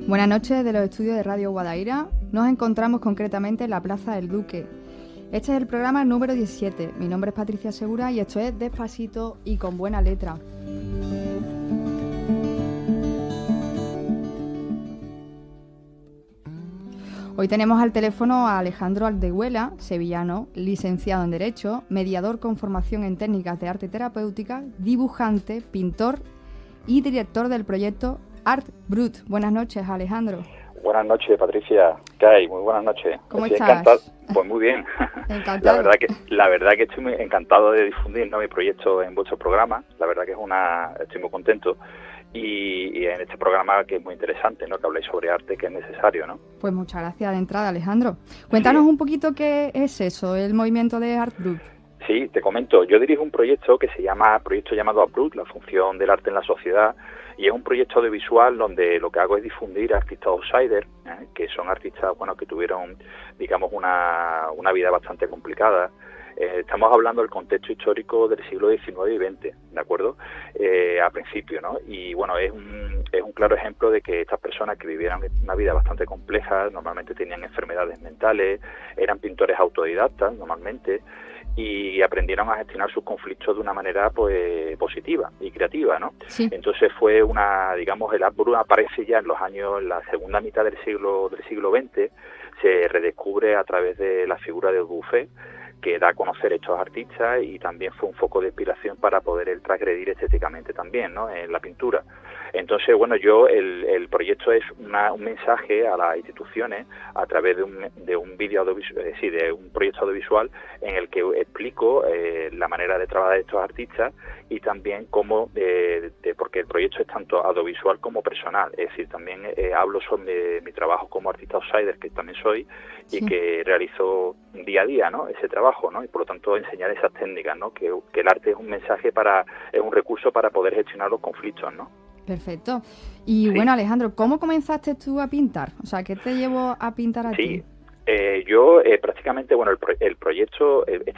Buenas noches de los estudios de Radio Guadaira. Nos encontramos concretamente en la Plaza del Duque. Este es el programa número 17. Mi nombre es Patricia Segura y esto es Despacito y con buena letra. Hoy tenemos al teléfono a Alejandro Aldehuela, sevillano, licenciado en Derecho, mediador con formación en técnicas de arte terapéutica, dibujante, pintor y director del proyecto Art Brut. Buenas noches, Alejandro. Buenas noches, Patricia. ¿Qué hay? Muy buenas noches. ¿Cómo Estoy estás? encantado. Pues muy bien. Encantado. La verdad que estoy muy encantado de difundir, ¿no?, mi proyecto en vuestro programa. La verdad que estoy muy contento. Y en este programa que es muy interesante, ¿no?, que habláis sobre arte, que es necesario, ¿no? Pues muchas gracias de entrada, Alejandro. Cuéntanos un poquito qué es eso, el movimiento de Art Brut. Sí, te comento. Yo dirijo un proyecto que se llama proyecto llamado Art Brut, la función del arte en la sociedad, y es un proyecto audiovisual donde lo que hago es difundir artistas outsiders, que son artistas, bueno, que tuvieron, digamos, una vida bastante complicada. Estamos hablando del contexto histórico del siglo XIX y XX, ¿de acuerdo? A principio, ¿no? Y bueno, es un claro ejemplo de que estas personas que vivieron una vida bastante compleja, normalmente tenían enfermedades mentales, eran pintores autodidactas normalmente, y aprendieron a gestionar sus conflictos de una manera pues positiva y creativa, ¿no? Sí. Entonces fue digamos, el Art Brut aparece ya en la segunda mitad del siglo XX, se redescubre a través de la figura de Dubuffet, que da a conocer estos artistas, y también fue un foco de inspiración para poder él transgredir estéticamente también, ¿no?, en la pintura. Entonces, bueno, el proyecto es un mensaje a las instituciones a través de un vídeo audiovisual, de un proyecto audiovisual en el que explico la manera de trabajar de estos artistas y también cómo, porque el proyecto es tanto audiovisual como personal, es decir, también hablo sobre mi trabajo como artista outsider, que también soy, y que realizo día a día, ¿no?, ese trabajo, ¿no?, y por lo tanto enseñar esas técnicas, ¿no?, que el arte es un mensaje es un recurso para poder gestionar los conflictos, ¿no? Perfecto. Y bueno, Alejandro, ¿cómo comenzaste tú a pintar? O sea, ¿qué te llevó a pintar a ti? Yo prácticamente, bueno, este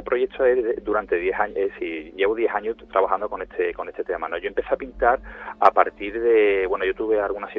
proyecto es durante 10 años, es decir, llevo 10 años trabajando con este tema, ¿no? Yo empecé a pintar a partir de, bueno, yo tuve algunas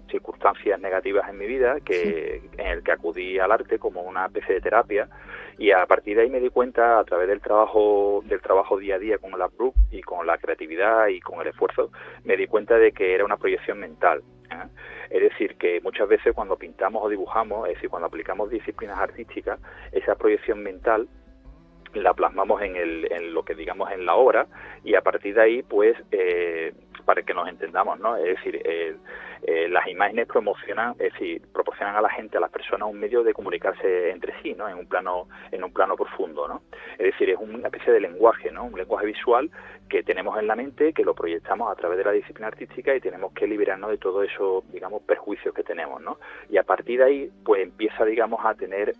circunstancias negativas en mi vida en el que acudí al arte como una especie de terapia, y a partir de ahí me di cuenta, a través del trabajo día a día con el Art Brut y con la creatividad y con el esfuerzo, me di cuenta de que era una proyección mental. Es decir, que muchas veces cuando pintamos o dibujamos, es decir, cuando aplicamos disciplinas artísticas, esa proyección mental la plasmamos en lo que digamos en la obra, y a partir de ahí, pues, para que nos entendamos, ¿no? Es decir, las imágenes proporcionan a la gente, a las personas, un medio de comunicarse entre sí, ¿no?, en un plano profundo, ¿no? Es decir, es una especie de lenguaje, ¿no?, un lenguaje visual que tenemos en la mente, que lo proyectamos a través de la disciplina artística, y tenemos que liberarnos de todos esos, digamos, perjuicios que tenemos, ¿no? Y a partir de ahí, pues empieza, digamos, a tener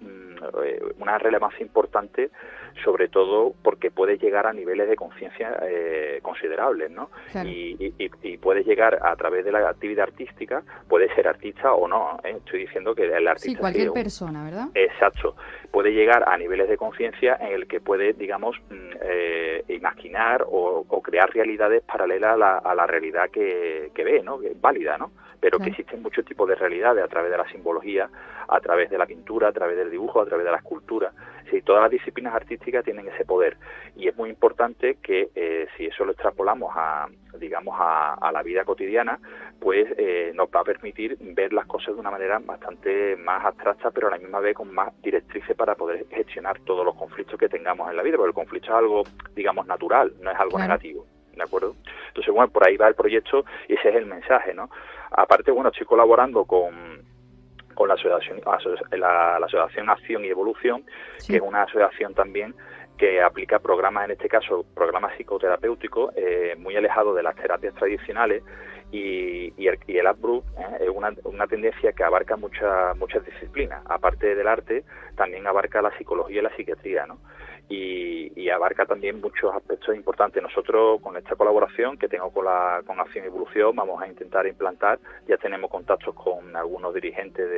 una relevancia importante, sobre todo porque puede llegar a niveles de conciencia considerables, ¿no? Claro. Y puede llegar a través de la actividad artística, puede ser artista o no, ¿eh? Estoy diciendo que el artista... Sí, cualquier persona, ¿verdad? Exacto. Puede llegar a niveles de conciencia en el que puede, digamos, imaginar o crear realidades paralelas a la realidad que ve, ¿no?, que es válida, ¿no? Pero que existen muchos tipos de realidades a través de la simbología, a través de la pintura, a través del dibujo, a través de la escultura. Sí, todas las disciplinas artísticas tienen ese poder, y es muy importante que si eso lo extrapolamos a la vida cotidiana, pues nos va a permitir ver las cosas de una manera bastante más abstracta, pero a la misma vez con más directrices para poder gestionar todos los conflictos que tengamos en la vida, porque el conflicto es algo, digamos, natural, no es algo negativo. ¿De acuerdo? Entonces, bueno, por ahí va el proyecto y ese es el mensaje, ¿no? Aparte, bueno, estoy colaborando con la asociación Acción y Evolución, que es una asociación también que aplica programas, en este caso programas psicoterapéuticos, muy alejados de las terapias tradicionales, y el Art Brut es una tendencia que abarca muchas disciplinas. Aparte del arte, también abarca la psicología y la psiquiatría, ¿no? Y abarca también muchos aspectos importantes. Nosotros, con esta colaboración que tengo con Acción y Evolución, vamos a intentar implantar, ya tenemos contactos con algunos dirigentes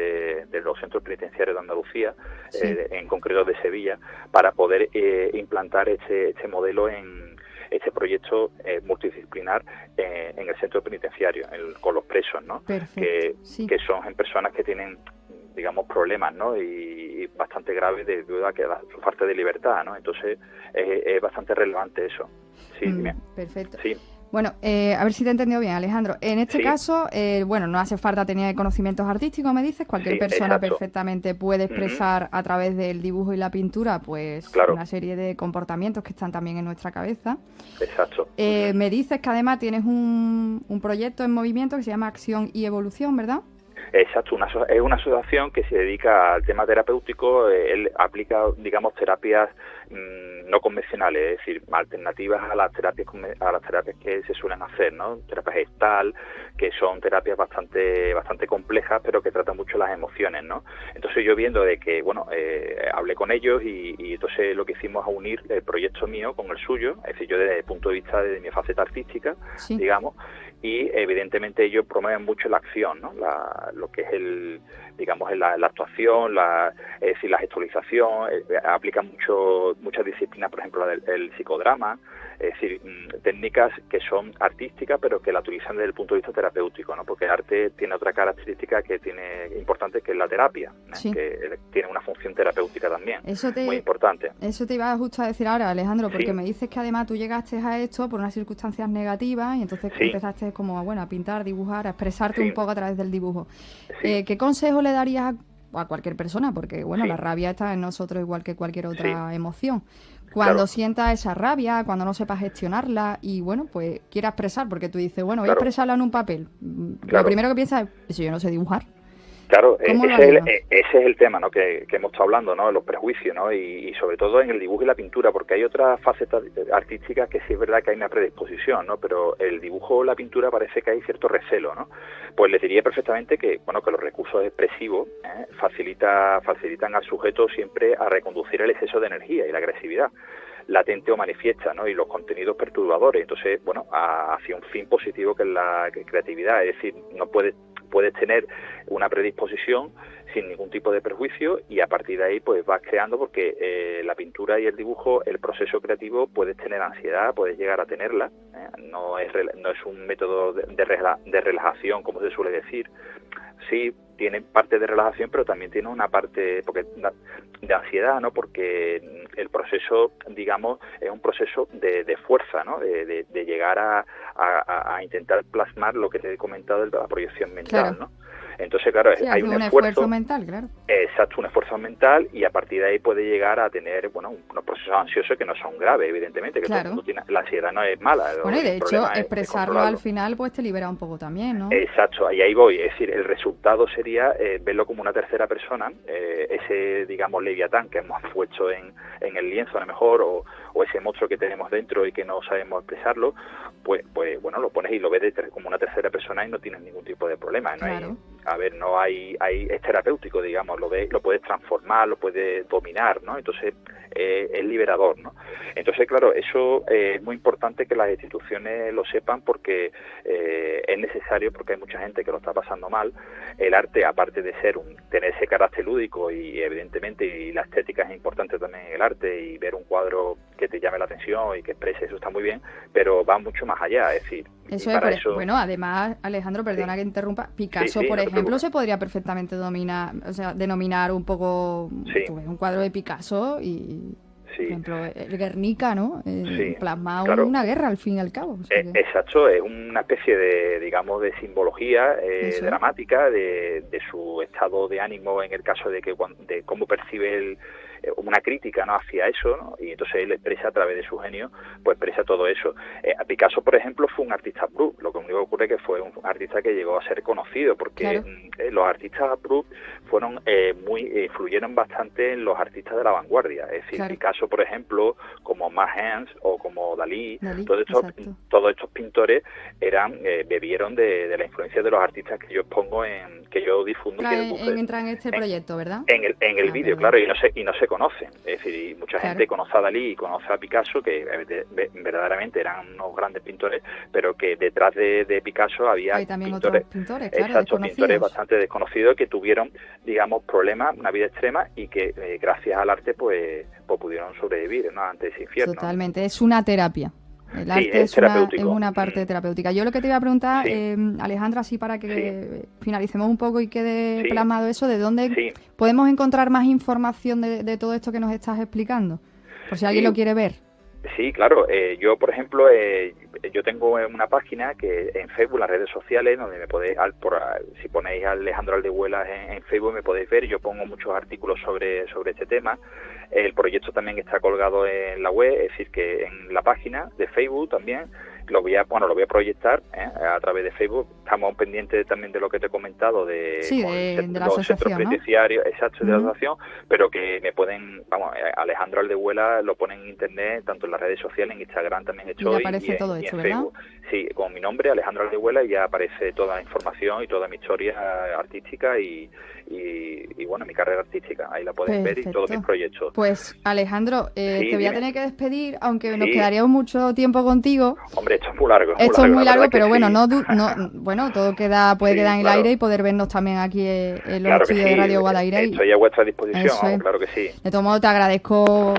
de los centros penitenciarios de Andalucía, en concreto de Sevilla, para poder implantar este modelo en este proyecto multidisciplinar en el centro penitenciario, con los presos, ¿no? Que son personas que tienen, digamos, problemas, ¿no? Y bastante graves debido a que su falta de libertad, ¿no? Entonces es bastante relevante eso. Sí, perfecto. Sí. Bueno, a ver si te he entendido bien, Alejandro. En este caso, bueno, no hace falta tener conocimientos artísticos, me dices. Cualquier persona perfectamente puede expresar a través del dibujo y la pintura, pues, una serie de comportamientos que están también en nuestra cabeza. Exacto. Me dices que además tienes un proyecto en movimiento que se llama Acción y Evolución, ¿verdad? Exacto, es una asociación que se dedica al tema terapéutico. Él aplica, digamos, terapias no convencionales, es decir, alternativas a las terapias que se suelen hacer, ¿no? Terapias gestal, que son terapias bastante complejas, pero que tratan mucho las emociones, ¿no? Entonces yo viendo de que, bueno, hablé con ellos y entonces lo que hicimos es unir el proyecto mío con el suyo, es decir, yo desde el punto de vista de mi faceta artística, digamos, y evidentemente ellos promueven mucho la acción, ¿no? Lo que es la actuación, es decir, la gestualización, aplican muchas disciplinas, por ejemplo, el psicodrama, es decir, técnicas que son artísticas pero que la utilizan desde el punto de vista terapéutico, ¿no? Porque el arte tiene otra característica que tiene importante, que es la terapia, que tiene una función terapéutica también, muy importante. Eso te iba justo a decir ahora, Alejandro, porque me dices que además tú llegaste a esto por unas circunstancias negativas y entonces empezaste como a pintar, dibujar, a expresarte un poco a través del dibujo. ¿Qué consejo le darías a cualquier persona? Porque, bueno, la rabia está en nosotros igual que cualquier otra emoción. Cuando sientas esa rabia, cuando no sepas gestionarla y, bueno, pues quiera expresar, porque tú dices, bueno, voy a expresarla en un papel. Lo primero que piensas es, si yo no sé dibujar. Claro, ese es el tema, ¿no? que hemos estado hablando, ¿no? Los prejuicios, ¿no? Y sobre todo en el dibujo y la pintura, porque hay otras facetas artísticas que sí es verdad que hay una predisposición, ¿no? Pero el dibujo o la pintura parece que hay cierto recelo, ¿no? Pues les diría perfectamente que, bueno, que los recursos expresivos facilitan al sujeto siempre a reconducir el exceso de energía y la agresividad latente o manifiesta, ¿no? Y los contenidos perturbadores. Entonces, bueno, hacia un fin positivo que es la creatividad. Es decir, no puedes tener una predisposición sin ningún tipo de prejuicio y a partir de ahí pues vas creando, porque la pintura y el dibujo, el proceso creativo, puedes tener ansiedad, puedes llegar a tenerla, no es un método de relajación como se suele decir. Sí, tiene parte de relajación, pero también tiene una parte de ansiedad, ¿no? Porque el proceso, digamos, es un proceso de fuerza, ¿no? De llegar a intentar plasmar lo que te he comentado de la proyección mental, ¿no? Entonces, claro, hay un esfuerzo mental, claro. Exacto, un esfuerzo mental, y a partir de ahí puede llegar a tener, bueno, unos procesos ansiosos que no son graves, evidentemente, que todo el mundo tiene. La ansiedad no es mala. Bueno, y de hecho, expresarlo al final, pues te libera un poco también, ¿no? Exacto, y ahí voy. Es decir, el resultado sería verlo como una tercera persona, ese, digamos, leviatán que hemos puesto en el lienzo, a lo mejor, o ese monstruo que tenemos dentro y que no sabemos expresarlo, pues bueno, lo pones y lo ves como una tercera persona y no tienes ningún tipo de problema, ¿no? Es terapéutico, digamos, lo puedes transformar, lo puedes dominar, ¿no? Entonces es liberador, ¿no? Entonces, claro, eso es muy importante que las instituciones lo sepan, porque es necesario, porque hay mucha gente que lo está pasando mal. El arte, aparte de tener ese carácter lúdico y evidentemente, y la estética es importante también en el arte, y ver un cuadro que te llame la atención y que exprese, eso está muy bien, pero va mucho más allá, es decir, bueno, además, Alejandro, perdona que interrumpa, Picasso, por ejemplo, se podría perfectamente denominar un poco pues, un cuadro de Picasso y, por ejemplo, el Guernica, ¿no? Plasma una guerra al fin y al cabo. Exacto, es una especie de, digamos, de simbología dramática de su estado de ánimo, en el caso de cómo percibe una crítica, ¿no?, hacia eso, ¿no? Y entonces él expresa, a través de su genio, pues expresa todo eso. Picasso, por ejemplo, fue un artista brut. Lo único que ocurre es que fue un artista que llegó a ser conocido, porque los artistas brut influyeron bastante en los artistas de la vanguardia. Es decir, Picasso, por ejemplo, como Max Ernst o como Dalí, todos estos pintores bebieron de la influencia de los artistas que yo expongo, que yo difundo. Entra en este proyecto, ¿verdad? En el vídeo, claro, y no se conocen. Es decir, mucha gente conoce a Dalí y conoce a Picasso, que verdaderamente eran unos grandes pintores, pero que detrás de Picasso había otros pintores, claro, pintores bastante desconocidos, que tuvieron, digamos, problemas, una vida extrema, y que gracias al arte pues pudieron sobrevivir, ¿no?, ante ese infierno. Totalmente, es una terapia. El Sí, arte es es una parte terapéutica. Yo lo que te iba a preguntar, Alejandro, así para que finalicemos un poco y quede plasmado eso, ¿de dónde podemos encontrar más información de todo esto que nos estás explicando? Por si alguien lo quiere ver. Sí, claro. Yo, por ejemplo, yo tengo una página que en Facebook, las redes sociales, donde me podéis, si ponéis a Alejandro Aldehuelas en Facebook, me podéis ver. Yo pongo muchos artículos sobre este tema. El proyecto también está colgado en la web, es decir, que en la página de Facebook también lo voy a proyectar a través de Facebook. Estamos pendientes también de lo que te he comentado de la los asociación, centros penitenciarios, exacto, de la asociación, pero que me pueden, Alejandro Aldehuelas lo pone en internet, tanto en las redes sociales, en Instagram también estoy, aparece todo y hecho, en ¿verdad? Facebook. Sí, con mi nombre, Alejandro Aldehuelas, ya aparece toda la información y toda mi historia artística y bueno, mi carrera artística. Ahí la pueden ver y todos mis proyectos. Pues, Alejandro, te voy a tener que despedir, aunque nos quedaría mucho tiempo contigo. Hombre, esto es muy largo. Esto es muy largo, pero bueno, bueno, todo puede quedar en el aire y poder vernos también aquí en los estudios de Radio Guadaira. Estoy a vuestra disposición, claro que sí. De todo modo, te agradezco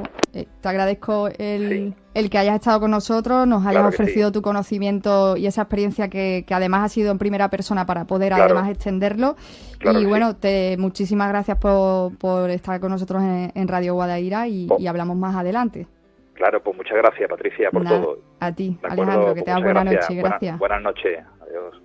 el que hayas estado con nosotros, nos hayas ofrecido tu conocimiento y esa experiencia que además ha sido en primera persona para poder además extenderlo. Y bueno, muchísimas gracias por estar con nosotros en Radio Guadaira y hablamos más adelante. Claro, pues muchas gracias, Patricia, por todo. A ti, Alejandro, que tengas buena noche. Gracias. Buenas noches. Adiós.